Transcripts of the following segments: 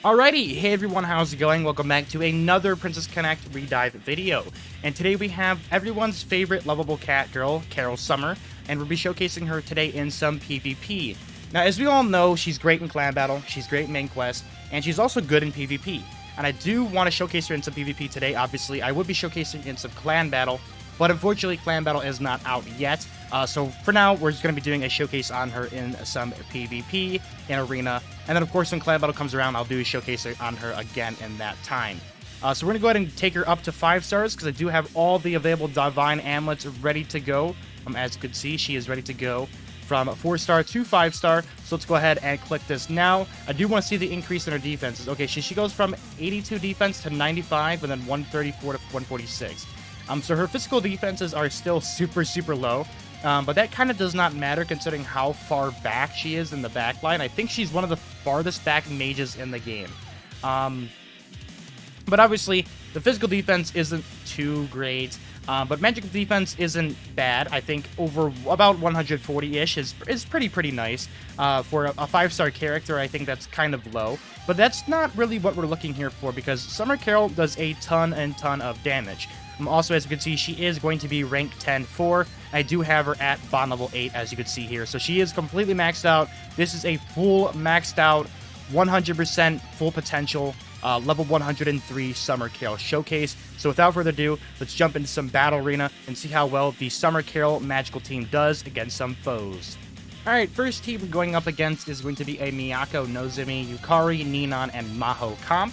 Alrighty, hey everyone, how's it going? Welcome back to another Princess Connect Redive video. And today we have everyone's favorite lovable cat girl, KYARU Summer, and we'll be showcasing her today in some PvP. Now, as we all know, she's great in clan battle, she's great in main quest, and she's also good in PvP. And I do want to showcase her in some PvP today. Obviously, I would be showcasing in some clan battle, but unfortunately, clan battle is not out yet. So for now, we're just going to be doing a showcase on her in some PvP, in Arena, and then of course when clan battle comes around, I'll do a showcase on her again in that time. So we're going to go ahead and take her up to 5 stars, because I do have all the available Divine Amulets ready to go. As you can see, she is ready to go from 4-star to 5-star, so let's go ahead and click this now. I do want to see the increase in her defenses. Okay, she goes from 82 defense to 95, and then 134 to 146. So her physical defenses are still super low, but that kind of does not matter considering how far back she is in the back line. I think she's one of the farthest back mages in the game. But obviously, the physical defense isn't too great, but magical defense isn't bad. I think over about 140-ish is pretty nice. For a 5-star character, I think that's kind of low, but that's not really what we're looking here for, because Summer KARYL does a ton of damage. Also, as you can see, she is going to be rank 10-4. I do have her at bond level 8, as you can see here. So she is completely maxed out. This is a full maxed out, 100% full potential, level 103 Summer KARYL showcase. So without further ado, let's jump into some battle arena and see how well the Summer KARYL magical team does against some foes. Alright, first team we're going up against is going to be a Miyako, Nozomi, Yukari, Ninon, and Maho comp.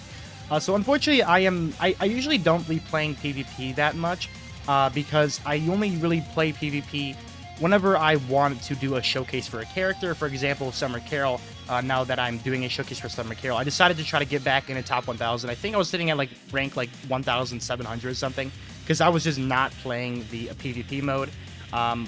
So unfortunately, I usually don't be playing PvP that much, because I only really play PvP whenever I want to do a showcase for a character. For example, Summer KARYL. Now that I'm doing a showcase for Summer KARYL, I decided to try to get back in the top 1,000. I think I was sitting at rank 1,700 or something, because I was just not playing the PvP mode.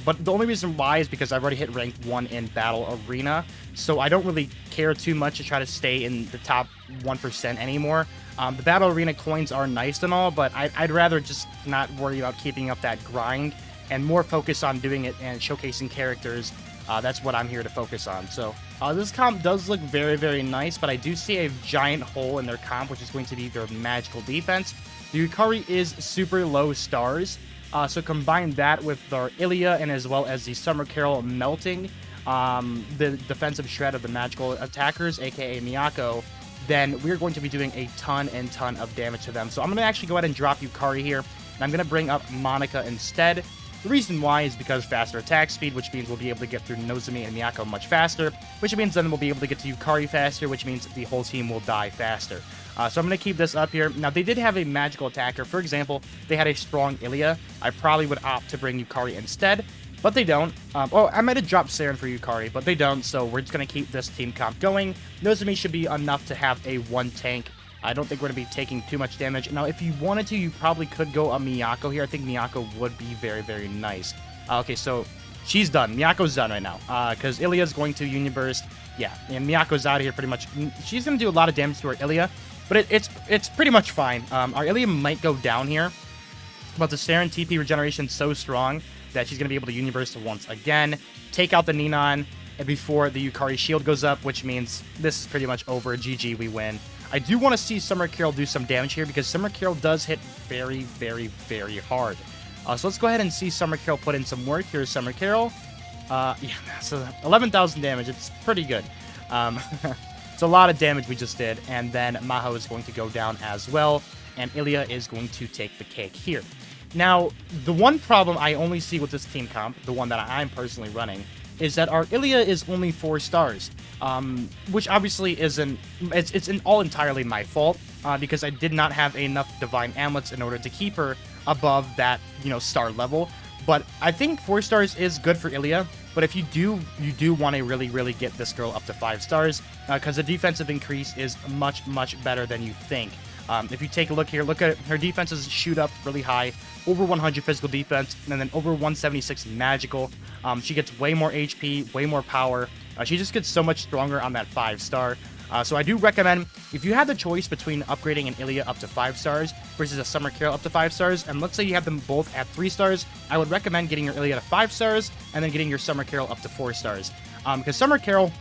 But the only reason why is because I've already hit rank 1 in Battle Arena, so I don't really care too much to try to stay in the top 1% anymore. The Battle Arena coins are nice and all, but I'd rather just not worry about keeping up that grind and more focus on doing it and showcasing characters. That's what I'm here to focus on. So this comp does look very nice, but I do see a giant hole in their comp, which is going to be their magical defense. The Yukari is super low stars. So combine that with their Ilya and as well as the Summer KARYL melting the defensive shred of the magical attackers, aka Miyako, then we're going to be doing a ton of damage to them. So I'm going to actually go ahead and drop Yukari here, and I'm going to bring up Monica instead. The reason why is because faster attack speed, which means we'll be able to get through Nozomi and Miyako much faster, which means then we'll be able to get to Yukari faster, which means the whole team will die faster. So I'm going to keep this up here. Now, they did have a magical attacker. For example, they had a strong Ilya. I probably would opt to bring Yukari instead, but they don't. I might have dropped Saren for Yukari, but they don't, so we're just going to keep this team comp going. Nozomi should be enough to have a 1 tank. I don't think we're going to be taking too much damage. Now, if you wanted to, you probably could go a Miyako here. I think Miyako would be very nice. Okay, so she's done. Miyako's done right now, because Ilya's going to Union Burst. Yeah, and Miyako's out of here pretty much. She's going to do a lot of damage to her Ilya, but it's pretty much fine. Our Ilya might go down here, but the Saren TP regeneration is so strong that she's going to be able to Union Burst once again, take out the Ninon before the Yukari shield goes up, which means this is pretty much over. GG, we win. I do want to see Summer KARYL do some damage here, because Summer KARYL does hit very hard. So let's go ahead and see Summer KARYL put in some work. Here's Summer KARYL. Yeah, so 11,000 damage. It's pretty good. It's a lot of damage we just did, and then Maho is going to go down as well, and Ilya is going to take the cake here. Now, the one problem I only see with this team comp, the one that I'm personally running, is that our Ilya is only 4 stars, which obviously isn't, it's all entirely my fault, because I did not have enough Divine Amulets in order to keep her above that, star level. But I think 4 stars is good for Ilya, but if you do want to really get this girl up to 5 stars, because the defensive increase is much better than you think. If you take a look here, look at her defenses shoot up really high, over 100 physical defense, and then over 176 magical. She gets way more HP, way more power. She just gets so much stronger on that 5-star. So I do recommend, if you have the choice between upgrading an Ilya up to 5 stars versus a Summer KARYL up to 5 stars, and let's say you have them both at 3 stars, I would recommend getting your Ilya to 5 stars, and then getting your Summer KARYL up to 4 stars. Because Summer KARYL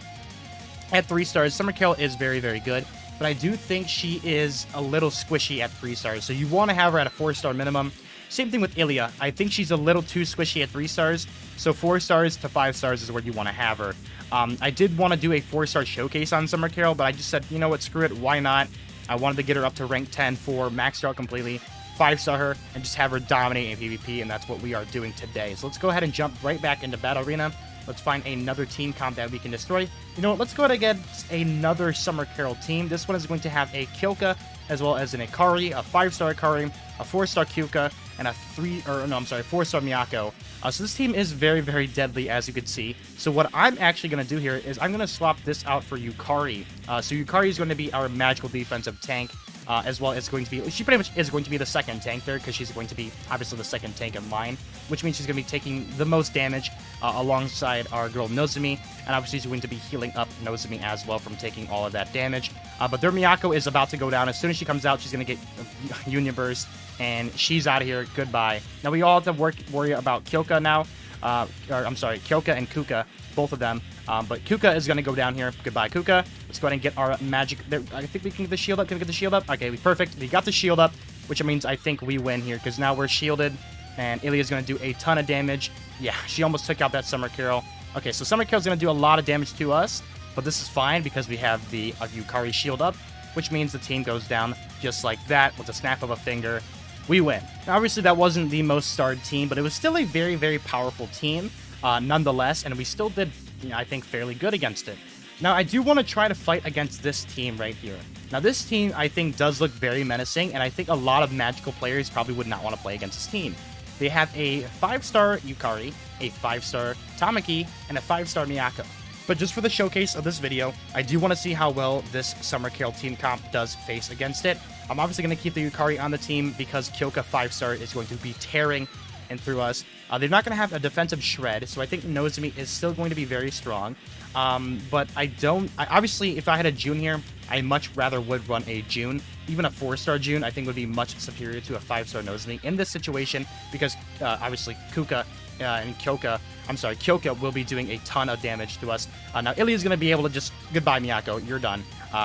at 3 stars, Summer KARYL is very good, but I do think she is a little squishy at 3 stars. So you want to have her at a 4-star minimum. Same thing with Ilya. I think she's a little too squishy at 3 stars. So 4 stars to 5 stars is where you want to have her. I did want to do a 4-star showcase on Summer KARYL, but I just said, you know what, screw it, why not? I wanted to get her up to rank 10 for maxed out completely, 5-star her, and just have her dominate in PvP, and that's what we are doing today. So let's go ahead and jump right back into Battle Arena. Let's find another team comp that we can destroy. You know what, let's go ahead and get another Summer KARYL team. This one is going to have a Kyoko, as well as an Akari, a 5-star Akari, a 4-star Kyuka, and a 4-star Miyako. So this team is very, very deadly, as you can see. So what I'm actually going to do here is I'm going to swap this out for Yukari. So Yukari is going to be our magical defensive tank, as well as going to be, she pretty much is going to be the second tank there, because she's going to be obviously the second tank in line, which means she's going to be taking the most damage alongside our girl Nozomi, and obviously she's going to be healing up Nozomi as well from taking all of that damage. But their Miyako is about to go down. As soon as she comes out, she's going to get Union Burst, and she's out of here. Goodbye. Now we all have to worry about Kyoka now. Kyoka and Kuka, both of them. But Kuka is going to go down here. Goodbye, Kuka. Let's go ahead and get our magic. I think we can get the shield up. Can we get the shield up? Okay, perfect. We got the shield up, which means I think we win here, because now we're shielded, and Ilya's going to do a ton of damage. Yeah, she almost took out that Summer KARYL. Okay, so Summer KARYL's going to do a lot of damage to us, but this is fine because we have the Yukari shield up, which means the team goes down just like that with a snap of a finger. We win. Now, obviously, that wasn't the most starred team, but it was still a very, very powerful team nonetheless, and we still did, I think, fairly good against it. Now, I do want to try to fight against this team right here. Now, this team, I think, does look very menacing, and I think a lot of magical players probably would not want to play against this team. They have a 5-star Yukari, a 5-star Tamaki, and a 5-star Miyako. But just for the showcase of this video, I do want to see how well this Summer KARYL team comp does face against it. I'm obviously going to keep the Yukari on the team because Kyoka 5-star is going to be tearing in through us. They're not going to have a defensive shred, so I think Nozomi is still going to be very strong. But obviously, if I had a June here, I much rather would run a June. Even a 4-star June, I think, would be much superior to a 5-star Nozomi in this situation, because obviously Kuka and Kyoka will be doing a ton of damage to us. Now, Ilya's going to be able to just, goodbye, Miyako, you're done.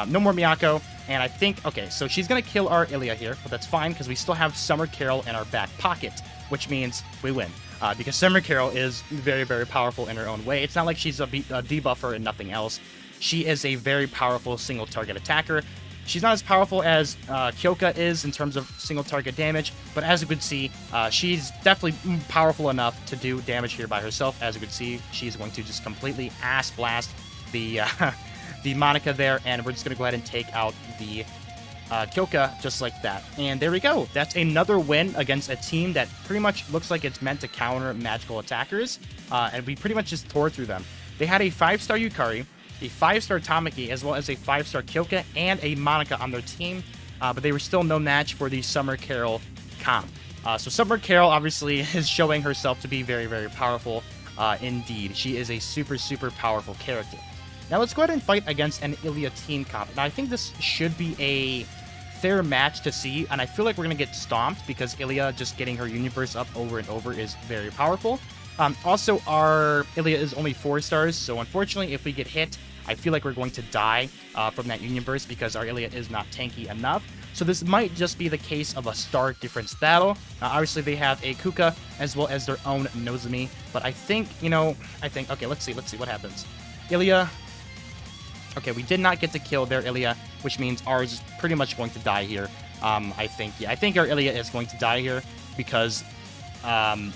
No more Miyako, and I think, okay, so she's going to kill our Ilya here, but that's fine, because we still have Summer KARYL in our back pocket, which means we win. Because Summer KARYL is very, very powerful in her own way. It's not like she's a debuffer and nothing else. She is a very powerful single-target attacker. She's not as powerful as Kyoka is in terms of single-target damage, but as you can see, she's definitely powerful enough to do damage here by herself. As you can see, she's going to just completely ass blast the the Monica there, and we're just going to go ahead and take out the Kyoka just like that. And there we go. That's another win against a team that pretty much looks like it's meant to counter magical attackers, and we pretty much just tore through them. They had a 5-star Yukari, a 5-star Tamaki, as well as a 5-star Kyoka and a Monica on their team, but they were still no match for the Summer KARYL comp. So Summer KARYL obviously is showing herself to be very, very powerful indeed. She is a super, super powerful character. Now let's go ahead and fight against an Ilya team comp. Now I think this should be a fair match to see, and I feel like we're going to get stomped because Ilya just getting her universe up over and over is very powerful. Also, our Ilya is only 4 stars, so unfortunately, if we get hit, I feel like we're going to die from that Union Burst because our Ilya is not tanky enough. So this might just be the case of a star difference battle. Obviously, they have a Kuka as well as their own Nozomi, but I think, okay, let's see what happens. Ilya. Okay, we did not get to kill their Ilya, which means ours is pretty much going to die here. I think our Ilya is going to die here because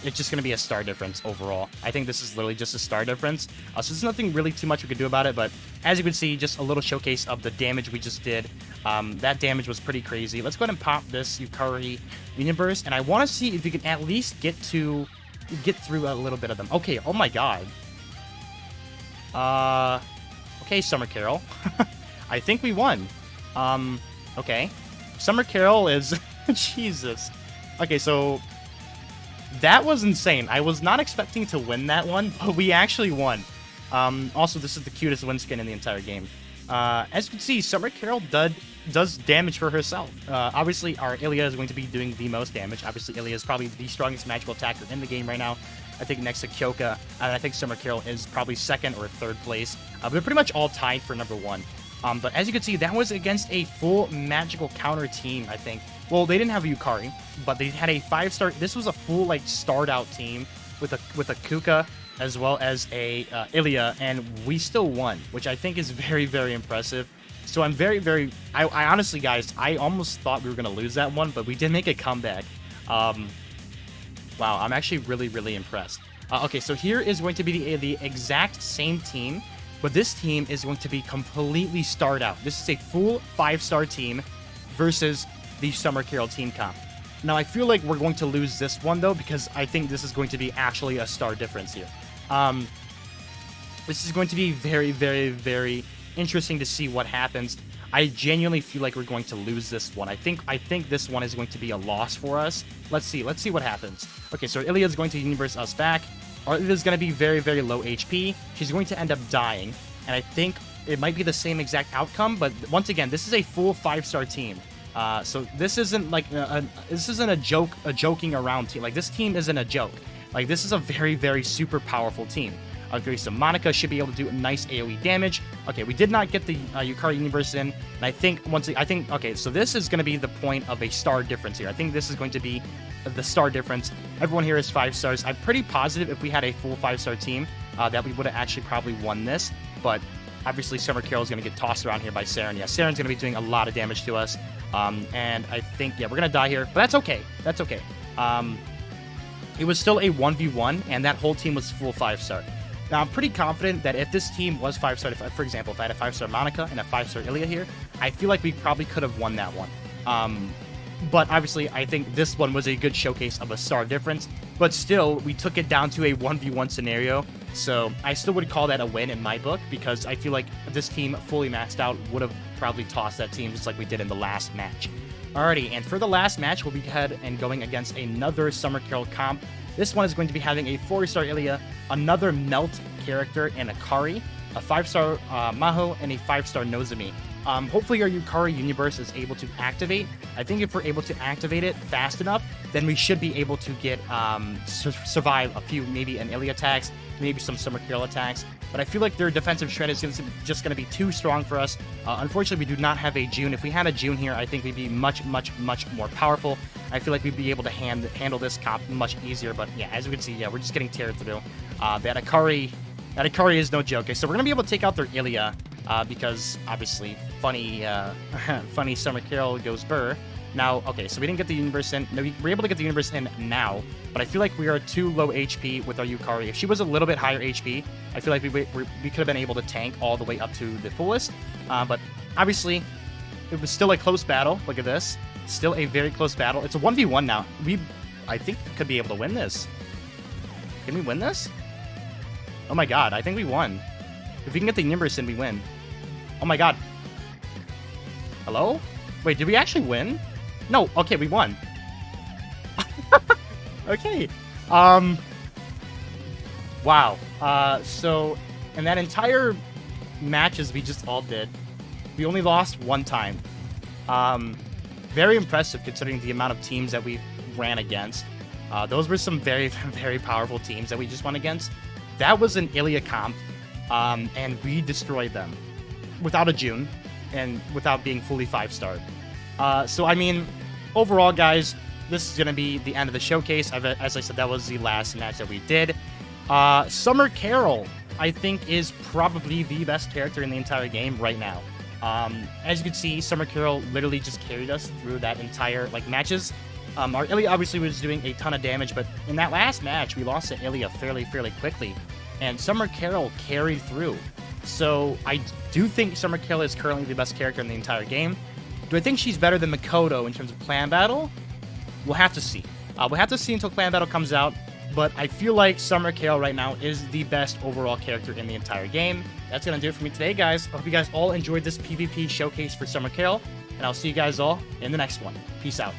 it's just going to be a star difference overall. I think this is literally just a star difference. So there's nothing really too much we could do about it, but as you can see, just a little showcase of the damage we just did. That damage was pretty crazy. Let's go ahead and pop this Yukari Union Burst, and I want to see if we can at least get through a little bit of them. Okay, oh my god. Okay, Summer KARYL. I think we won. Okay. Summer KARYL is... Jesus. Okay, so... That was insane. I was not expecting to win that one, but we actually won. Also, this is the cutest win skin in the entire game. As you can see, Summer KARYL does damage for herself. Obviously, our Ilya is going to be doing the most damage. Obviously, Ilya is probably the strongest magical attacker in the game right now. I think next to Kyoka, and I think Summer KARYL is probably second or third place. They're pretty much all tied for number 1. But as you can see, that was against a full magical counter team, I think. Well, they didn't have a Yukari, but they had a 5-star. This was a full, like, starred out team with a Kuka as well as a Ilya, and we still won, which I think is very, very impressive. So I'm I honestly, guys, I almost thought we were going to lose that one, but we did make a comeback. Wow, I'm actually really, really impressed. Okay, so here is going to be the exact same team, but this team is going to be completely starred out. This is a full 5-star team versus the Summer KYARU team comp. Now, I feel like we're going to lose this one, though, because I think this is going to be actually a star difference here. This is going to be very, very, very interesting to see what happens. I genuinely feel like we're going to lose this one. I think this one is going to be a loss for us. Let's see what happens. Okay, so Ilya is going to universe us back. Ilya is going to be very, very low HP. She's going to end up dying, and I think it might be the same exact outcome. But once again, this is a full 5-star team. So this isn't like this isn't a joking around team. Like, this team isn't a joke. Like, this is a very, very super powerful team. Okay, so Monica should be able to do a nice AoE damage. Okay, we did not get the Yukari universe in, and I think okay, so this is going to be the point of a star difference here. I think this is going to be the star difference. Everyone here is 5 stars. I'm pretty positive if we had a full 5-star team that we would have actually probably won this, but obviously Summer KYARU is going to get tossed around here by Saren. Yeah, Saren's going to be doing a lot of damage to us, and I think, yeah, we're going to die here, but that's okay. That's okay. It was still a 1v1, and that whole team was full 5-star. Now, I'm pretty confident that if this team was 5-star, for example, if I had a 5-star Monica and a 5-star Ilya here, I feel like we probably could have won that one. But obviously, I think this one was a good showcase of a star difference. But still, we took it down to a 1v1 scenario. So I still would call that a win in my book, because I feel like this team fully maxed out would have probably tossed that team just like we did in the last match. Alrighty, and for the last match, we'll be ahead and going against another Summer KYARU comp. This one is going to be having a 4-star Ilya, another Melt character, and a Kari, a 5-star Maho, and a 5-star Nozomi. Hopefully our Yukari universe is able to activate. I think if we're able to activate it fast enough, then we should be able to get survive a few, maybe an Ilya attacks, maybe some Summer KYARU attacks. But I feel like their defensive shred is just going to be too strong for us. Unfortunately, we do not have a June. If we had a June here, I think we'd be much, much, much more powerful. I feel like we'd be able to handle this comp much easier. But yeah, as you can see, yeah, we're just getting teared through. That Akari is no joke. Okay, so we're going to be able to take out their Ilya because obviously funny Summer KYARU goes burr. Now, okay, so we didn't get the universe in. No, we're able to get the universe in now, but I feel like we are too low HP with our Yukari. If she was a little bit higher HP, I feel like we could have been able to tank all the way up to the fullest. But obviously, it was still a close battle. Look at this. Still a very close battle. It's a 1v1 now. I think, could be able to win this. Can we win this? Oh my god, I think we won. If we can get the universe in, we win. Oh my god. Hello? Wait, did we actually win? No, okay, we won. Okay. Wow. So, in that entire matches we just all did, we only lost one time. Very impressive considering the amount of teams that we ran against. Those were some very, very powerful teams that we just went against. That was an Ilya comp, and we destroyed them without a June and without being fully 5-starred. So, I mean, overall, guys, this is going to be the end of the showcase. As I said, that was the last match that we did. Summer KYARU, I think, is probably the best character in the entire game right now. As you can see, Summer KYARU literally just carried us through that entire, matches. Our Ilya obviously was doing a ton of damage, but in that last match, we lost to Ilya fairly quickly. And Summer KYARU carried through. So, I do think Summer KYARU is currently the best character in the entire game. Do I think she's better than Makoto in terms of clan battle? We'll have to see. We'll have to see until clan battle comes out, but I feel like Summer KYARU right now is the best overall character in the entire game. That's going to do it for me today, guys. I hope you guys all enjoyed this PvP showcase for Summer KYARU, and I'll see you guys all in the next one. Peace out.